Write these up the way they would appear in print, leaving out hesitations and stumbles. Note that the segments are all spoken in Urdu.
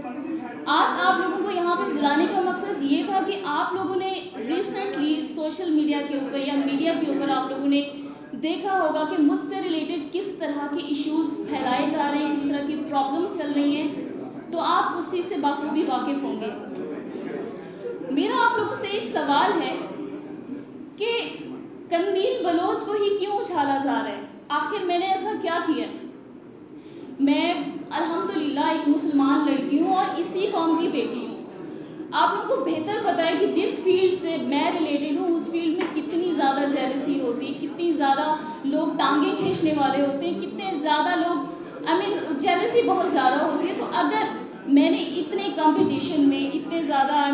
آج آپ لوگوں کو یہاں پہ بلانے کا مقصد یہ تھا کہ آپ لوگوں نے ریسنٹلی سوشل میڈیا کے اوپر یا میڈیا کے اوپر آپ لوگوں نے دیکھا ہوگا کہ مجھ سے ریلیٹڈ کس طرح کے ایشوز پھیلائے جا رہے ہیں، کس طرح کی پرابلمس چل رہی ہیں، تو آپ اس چیز سے بخوبی واقف ہوں گے۔ میرا آپ لوگوں سے ایک سوال ہے کہ قندیل بلوچ کو ہی کیوں اچھالا جا رہا ہے؟ آخر میں نے ایسا کیا کیا؟ میں الحمدللہ ایک مسلمان لڑکی ہوں اور اسی قوم کی بیٹی ہوں۔ آپ لوگوں کو بہتر پتہ ہے کہ جس فیلڈ سے میں ریلیٹڈ ہوں اس فیلڈ میں کتنی زیادہ جیلسی ہوتی ہے، کتنی زیادہ لوگ ٹانگیں کھینچنے والے ہوتے ہیں، کتنے زیادہ لوگ جیلسی بہت زیادہ ہوتی ہے۔ تو اگر میں نے اتنے کمپٹیشن میں اتنے زیادہ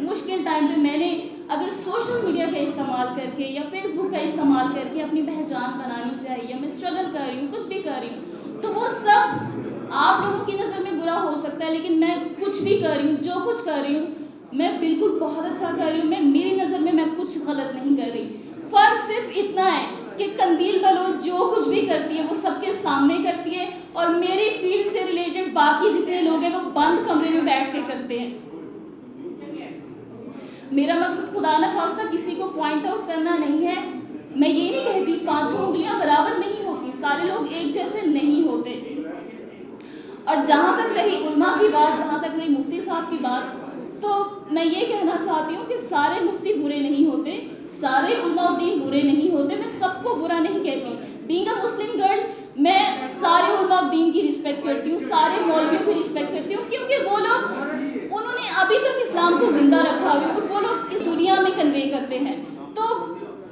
مشکل ٹائم پہ میں نے اگر سوشل میڈیا کا استعمال کر کے یا فیس بک کا استعمال کر کے اپنی پہچان بنانی چاہیے، میں اسٹرگل کر رہی ہوں، کچھ بھی کر رہی ہوں، تو وہ سب آپ لوگوں کی نظر میں برا ہو سکتا ہے، لیکن میں کچھ بھی کر رہی ہوں، جو کچھ کر رہی ہوں میں بالکل بہت اچھا کر رہی ہوں، میری نظر میں کچھ غلط نہیں کر رہی۔ فرق صرف اتنا ہے کہ قندیل بلوچ جو کچھ بھی کرتی ہے وہ سب کے سامنے کرتی ہے، اور میری فیلڈ سے ریلیٹڈ باقی جتنے لوگ ہیں وہ بند کمرے میں بیٹھ کے کرتے ہیں۔ میرا مقصد خدا نہ خواستہ کسی کو پوائنٹ آؤٹ کرنا نہیں ہے۔ میں یہ نہیں کہتی 5 انگلیاں برابر نہیں ہوتی، سارے لوگ ایک جیسے نہیں ہوتے۔ اور جہاں تک رہی علماء کی بات، جہاں تک رہی مفتی صاحب کی بات، تو میں یہ کہنا چاہتی ہوں کہ سارے مفتی برے نہیں ہوتے، سارے علماء الدین برے نہیں ہوتے، میں سب کو برا نہیں کہتی۔ بینگ اے مسلم گرل میں سارے علماء الدین کی رسپیکٹ کرتی ہوں، سارے مولویوں کی رسپیکٹ کرتی ہوں، کیونکہ وہ لوگ انہوں نے ابھی تک اسلام کو زندہ رکھا ہوا ہے، وہ لوگ اس دنیا میں کنوے کرتے ہیں، تو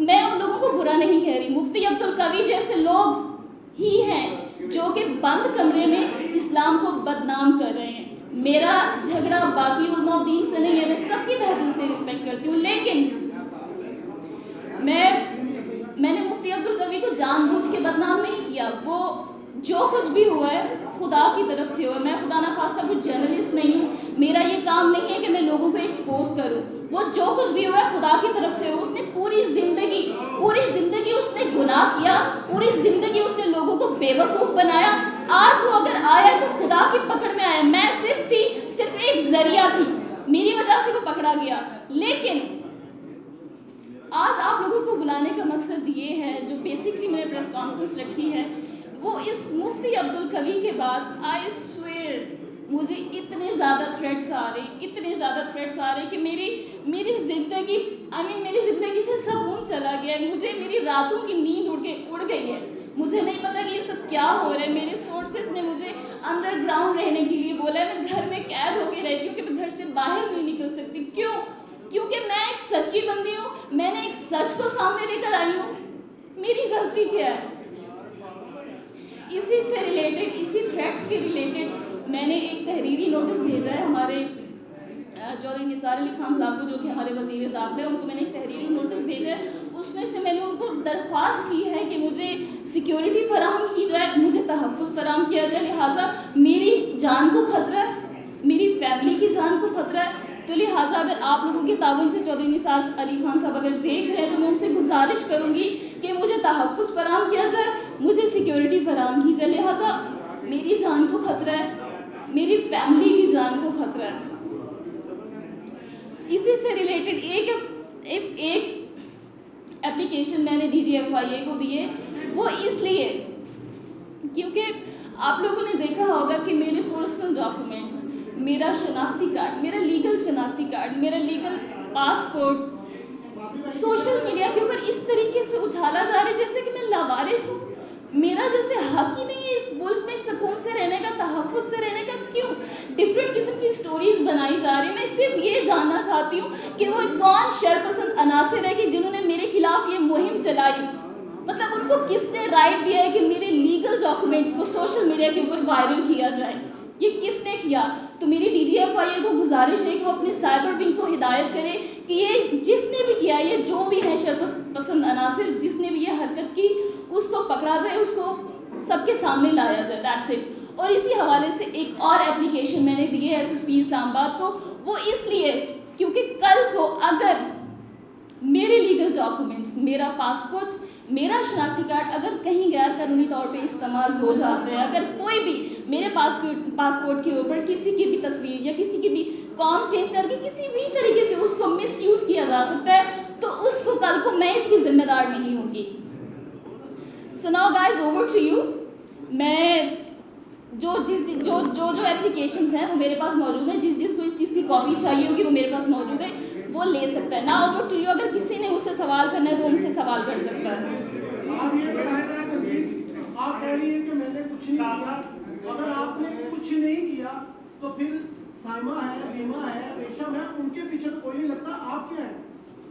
میں ان لوگوں کو برا نہیں کہہ رہی۔ مفتی عبدالقوی جیسے لوگ ہی ہیں جو کہ بند کمرے میں اسلام کو بدنام کر رہے ہیں۔ میرا جھگڑا باقی علماء الدین سے نہیں ہے، میں سب کی تہ دل سے رسپیکٹ کرتی ہوں، لیکن میں نے مفتی عبدالقوی کو جان بوجھ کے بدنام نہیں کیا۔ وہ جو کچھ بھی ہوا ہے خدا کی طرف سے ہوا ہے۔ میں خدا نہ خواستہ کچھ جرنلسٹ نہیں ہوں، میرا یہ کام نہیں ہے کہ میں لوگوں کو ایکسپوز کروں۔ وہ جو کچھ بھی ہوا ہے خدا کی طرف سے ہوا۔ اس نے پوری زندگی اس نے گناہ کیا، پوری زندگی اس نے لوگوں کو بے وقوف بنایا۔ آج وہ اگر آیا تو خدا کی پکڑ میں آیا، میں صرف ایک ذریعہ تھی، میری وجہ سے وہ پکڑا گیا۔ لیکن آج آپ لوگوں کو بلانے کا مقصد یہ ہے، جو بیسکلی میں نے پریس کانفرنس رکھی ہے، وہ اس مفتی عبدالقوی کے بعد آئی سویئر مجھے اتنے زیادہ تھریٹس آ رہے کہ میری زندگی سے سکون چلا گیا ہے، مجھے میری راتوں کی نیند اڑ گئی ہے۔ مجھے نہیں پتا کہ یہ سب کیا ہو رہا ہے۔ میرے سورسز نے مجھے انڈر گراؤنڈ رہنے کے لیے بولا ہے، میں گھر میں قید ہو کے رہتی ہوں کہ میں گھر سے باہر نہیں نکل سکتی۔ کیونکہ میں ایک سچی بندی ہوں، میں نے ایک سچ کو سامنے لے کر آئی ہوں۔ میری غلطی کیا ہے؟ اسی سے ریلیٹڈ، اسی تھریٹس کے ریلیٹڈ میں نے ایک تحریری نوٹس بھیجا ہے ہمارے چودھری نثار علی خان صاحب کو، جو کہ ہمارے وزیر داخلہ ہیں، ان کو میں نے ایک تحریری نوٹس بھیجا ہے۔ اس میں سے میں نے ان کو درخواست کی ہے کہ مجھے سیکیورٹی فراہم کی جائے، مجھے تحفظ فراہم کیا جائے، لہٰذا میری جان کو خطرہ ہے، میری فیملی کی جان کو خطرہ ہے، تو لہٰذا اگر آپ لوگوں کے تعاون سے چودھری نثار علی خان صاحب اگر دیکھ رہے ہیں تو میں ان سے گزارش کروں گی کہ مجھے تحفظ فراہم کیا جائے، مجھے سیکیورٹی فراہم کی جائے، لہٰذا میری جان کو خطرہ ہے، میری فیملی کی جان کو خطرہ ہے۔ اسی سے ریلیٹڈ ایک اپلیکیشن میں نے DGFIA کو دی ہے، وہ اس لیے کیونکہ آپ لوگوں نے دیکھا ہوگا کہ میرے پرسنل ڈاکومنٹس، میرا شناختی کارڈ، میرا لیگل شناختی کارڈ، میرا لیگل پاسپورٹ سوشل میڈیا کے اوپر اس طریقے سے اچھالا جا رہا ہے جیسے کہ میں لاوارث ہوں، میرا جیسے حق ہی نہیں ہے اس ملک میں سکون سے رہنے کا، تحفظ سے رہنے کا۔ کیوں ڈفرینٹ قسم کی سٹوریز بنائی جا رہی ہیں؟ میں صرف یہ جاننا چاہتی ہوں کہ وہ کون شرپسند عناصر ہے کہ جنہوں نے میرے خلاف یہ مہم چلائی، مطلب ان کو کس نے رائٹ دیا ہے کہ میرے لیگل ڈاکومنٹس کو سوشل میڈیا کے اوپر وائرل کیا جائے؟ یہ کس نے کیا؟ تو میری DGFIA کو گزارش ہے کہ وہ اپنے سائبر ونگ کو ہدایت کرے کہ یہ جس نے بھی کیا، یہ جو بھی ہے شرپسند عناصر، جس نے بھی یہ حرکت کی، اس کو پکڑا جائے، اس کو سب کے سامنے لایا جائے، دیٹس اٹ۔ اور اسی حوالے سے ایک اور اپلیکیشن میں نے دی ہے SSP اسلام آباد کو، وہ اس لیے کیونکہ کل کو اگر میرے میرے لیگل ڈاکومنٹس، میرا پاسپورٹ، میرا شناختی کارڈ اگر کہیں غیر قانونی طور پہ استعمال ہو جاتے ہیں، اگر کوئی بھی میرے پاسپورٹ کے اوپر کسی کی بھی تصویر یا کسی کی بھی کام چینج کر کے کسی بھی طریقے سے اس کو مس یوز کیا جا سکتا ہے، تو اس کو کل کو میں اس کی ذمہ دار نہیں ہوں گی. So now guys over to you. میں جو اپلیکیشنز ہیں وہ میرے پاس موجود ہیں. جس کو اس چیز کی کاپی چاہیے ہوگی وہ میرے پاس موجود ہے، وہ لے سکتا ہے. نا اوور ٹو یو. اگر کسی نے اس سے سوال کرنا ہے تو ان سے سوال کر سکتا ہے. آپ کہہ رہی ہیں کہ میں نے کچھ نہیں کیا. اگر آپ نے کچھ نہیں کیا تو پھر سائمہ ہے، ریما ہے، ریشم ہے، ان کے پیچھے تو کوئی نہیں لگتا. آپ کیا ہیں؟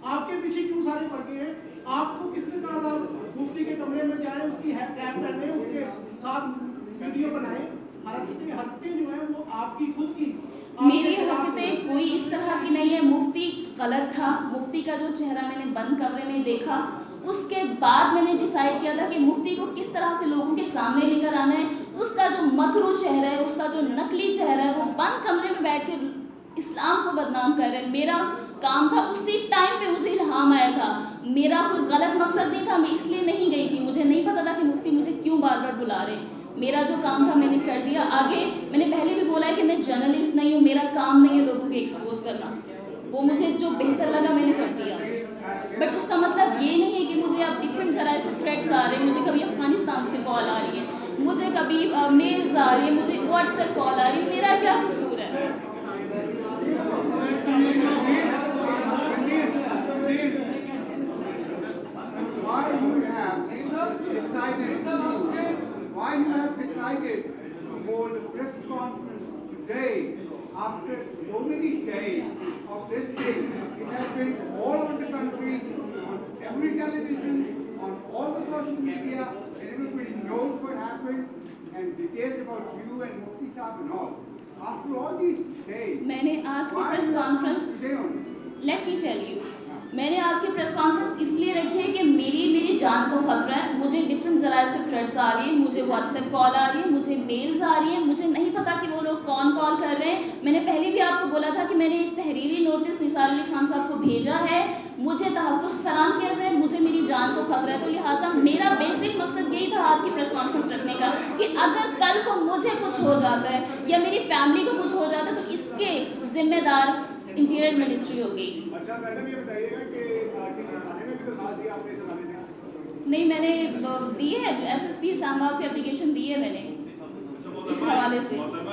آپ کے پیچھے کیوں سارے پڑ گئے ہیں؟ آپ کو کس نے کہا تھا مفتی کے کمرے میں جائیں، اس کی کیپ پہنیں، اس کے ساتھ ویڈیو بنائیں؟ حرکتیں جو ہیں وہ آپ کی خود کی. میری حرکتیں کوئی اس طرح کی نہیں ہے. مفتی غلط تھا. مفتی کا جو چہرہ میں نے بند کمرے میں دیکھا، اس کے بعد میں نے ڈیسائیڈ کیا تھا کہ مفتی کو کس طرح سے لوگوں کے سامنے لے کر آنا ہے. اس کا جو مکرو چہرہ ہے، اس کا جو نقلی چہرہ ہے، وہ بند کمرے میں بیٹھ کے اسلام کو بدنام کر رہے ہیں. میرا کام تھا، اسی ٹائم پہ مجھے الہام آیا تھا. میرا کوئی غلط مقصد نہیں تھا. میں اس لیے نہیں گئی تھی. مجھے نہیں پتا تھا کہ مفتی مجھے کیوں بار بار بلا رہے ہیں. میرا جو کام تھا میں نے کر دیا. آگے میں نے پہلے بھی بولا ہے کہ میں جرنلسٹ نہیں ہوں. میرا کام نہیں ہے لوگوں کو ایکسپوز کرنا. وہ مجھے جو بہتر لگا میں نے کر دیا. بٹ اس کا مطلب یہ نہیں ہے کہ مجھے اب ڈفرینٹ ذرائع سے تھریٹس آ رہے ہیں. مجھے کبھی افغانستان سے کال آ رہی ہے، مجھے کبھی میلز آ رہی ہے، مجھے واٹس ایپ کال آ رہی ہے. میرا کیا قصور ہے؟ Why you have decided to hold a press conference today after so many days of this thing? It has been all over the country, on every television, on all the social media, and everybody knows what happened and details about you and Mufti Saab and all. After all these days, میں نے آج کی press conference let me tell you, میں نے آج کی پریس کانفرنس اس لیے رکھی ہے کہ میری جان کو خطرہ ہے. مجھے ڈفرینٹ ذرائع سے تھریٹس آ رہی ہیں، مجھے واٹس ایپ کال آ رہی ہے، مجھے میلز آ رہی ہیں. مجھے نہیں پتا کہ وہ لوگ کون کال کر رہے ہیں. میں نے پہلے بھی آپ کو بولا تھا کہ میں نے ایک تحریری نوٹس نثار علی خان صاحب کو بھیجا ہے. مجھے تحفظ فراہم کیا جائے. مجھے میری جان کو خطرہ ہے. تو لہٰذا میرا بیسک مقصد یہی تھا آج کی پریس کانفرنس رکھنے کا کہ اگر کل کو مجھے کچھ ہو جاتا ہے یا میری فیملی کو کچھ ہو جاتا ہے تو اس کے ذمہ دار انٹیریئر منسٹری ہوگی. اچھا میڈم یہ بتائیے گا کہ کسی تھانے میں بھی درخواست دی آپ نے اس حوالے سے؟ نہیں، میں نے دی ہے SSP اسلام آباد کی اپلیکیشن دی ہے میں نے اس حوالے سے. اسلام آباد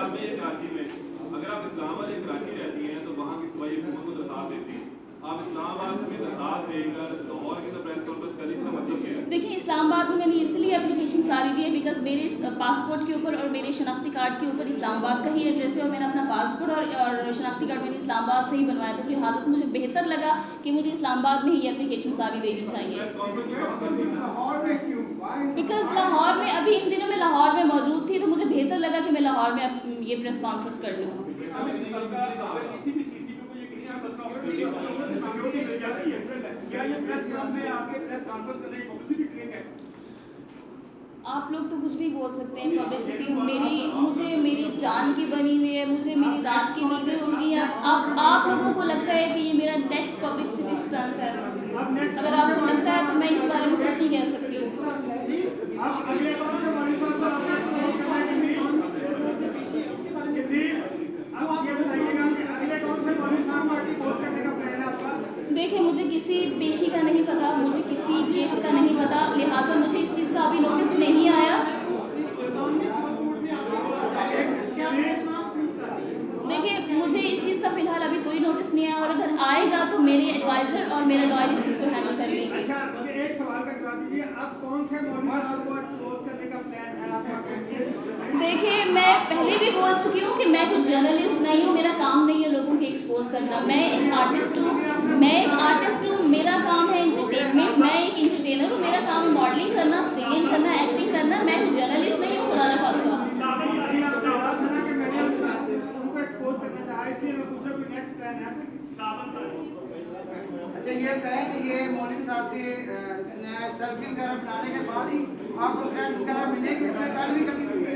میں یا کراچی میں اگر آپ اسلام آباد یا کراچی رہتی ہیں تو وہاں کی صوبائی حکومت کو درخواست دیتی ہیں. آپ اسلام آباد میں درخواست دے کر لاہور کی پریس کانفرنس کرنے کا مطلب کیا ہے؟ دیکھیں، اسلام آباد میں نے اس لیے اپلیکیشن ساری دی ہے بیکاز میرے پاسپورٹ کے اوپر اور میرے شناختی کارڈ کے اوپر اسلام آباد کا ہی ایڈریس ہے اور میں نے اپنا پاسپورٹ اور شناختی کارڈ میں نے اسلام آباد سے ہی بنوایا تھا. لہٰذا مجھے بہتر لگا کہ مجھے اسلام آباد میں ہی اپلیکیشن ساری دینی چاہیے. بیکاز لاہور میں ابھی ان دنوں میں لاہور میں موجود تھی تو مجھے بہتر لگا کہ میں لاہور میں یہ پریس کانفرنس کر لوں. آپ لوگ تو کچھ بھی بول سکتے ہیں. پبلسٹی مجھے میری جان کی بنی ہوئی ہے. مجھے میری رات کی نیندیں اڑ گئی ہیں. آپ لوگوں کو لگتا ہے کہ یہ میرا نیکسٹ پبلسٹی اسٹنٹ ہے. اگر آپ کو لگتا ہے تو میں اس بارے میں کچھ نہیں کہہ سکتی ہوں. دیکھیں، مجھے کسی پیشی کا نہیں پتا، مجھے کسی کیس کا نہیں پتا. لہٰذا مجھے اس چیز کا ابھی نوٹس نہیں آیا. دیکھیں، مجھے اس چیز کا فی الحال ابھی کوئی نوٹس نہیں آیا اور اگر آئے گا تو میرے ایڈوائزر اور میرا لائر اس چیز کو ہینڈل کر لیں گے. ایک سوال کا جواب دیجیے، اب کون سے مولوی صاحب کو ایکسپوز کرنے کا پلان ہے آپ کا؟ دیکھیں، میں پہلے بھی بول چکی ہوں کہ میں کوئی جرنلسٹ نہیں ہوں. میرا کام نہیں ہے لوگوں کو ایکسپوز کرنا. میں ایک آرٹسٹ ہوں. میرا کام ہے انٹرٹینمنٹ. میں ایک انٹرٹینر ہوں. میرا کام ہے ماڈلنگ کرنا، سنگنگ کرنا، ایکٹنگ کرنا. میں کوئی جرنلسٹ نہیں ہوں. خدا نخواستہ. اچھا یہ کہیں کہ یہ مولوی صاحب سے سیلفی وغیرہ بنانے کے بعد ہی آپ کو فرینڈس وغیرہ ملیں گے، اس سے پہلے بھی کبھی ہوئی ہے؟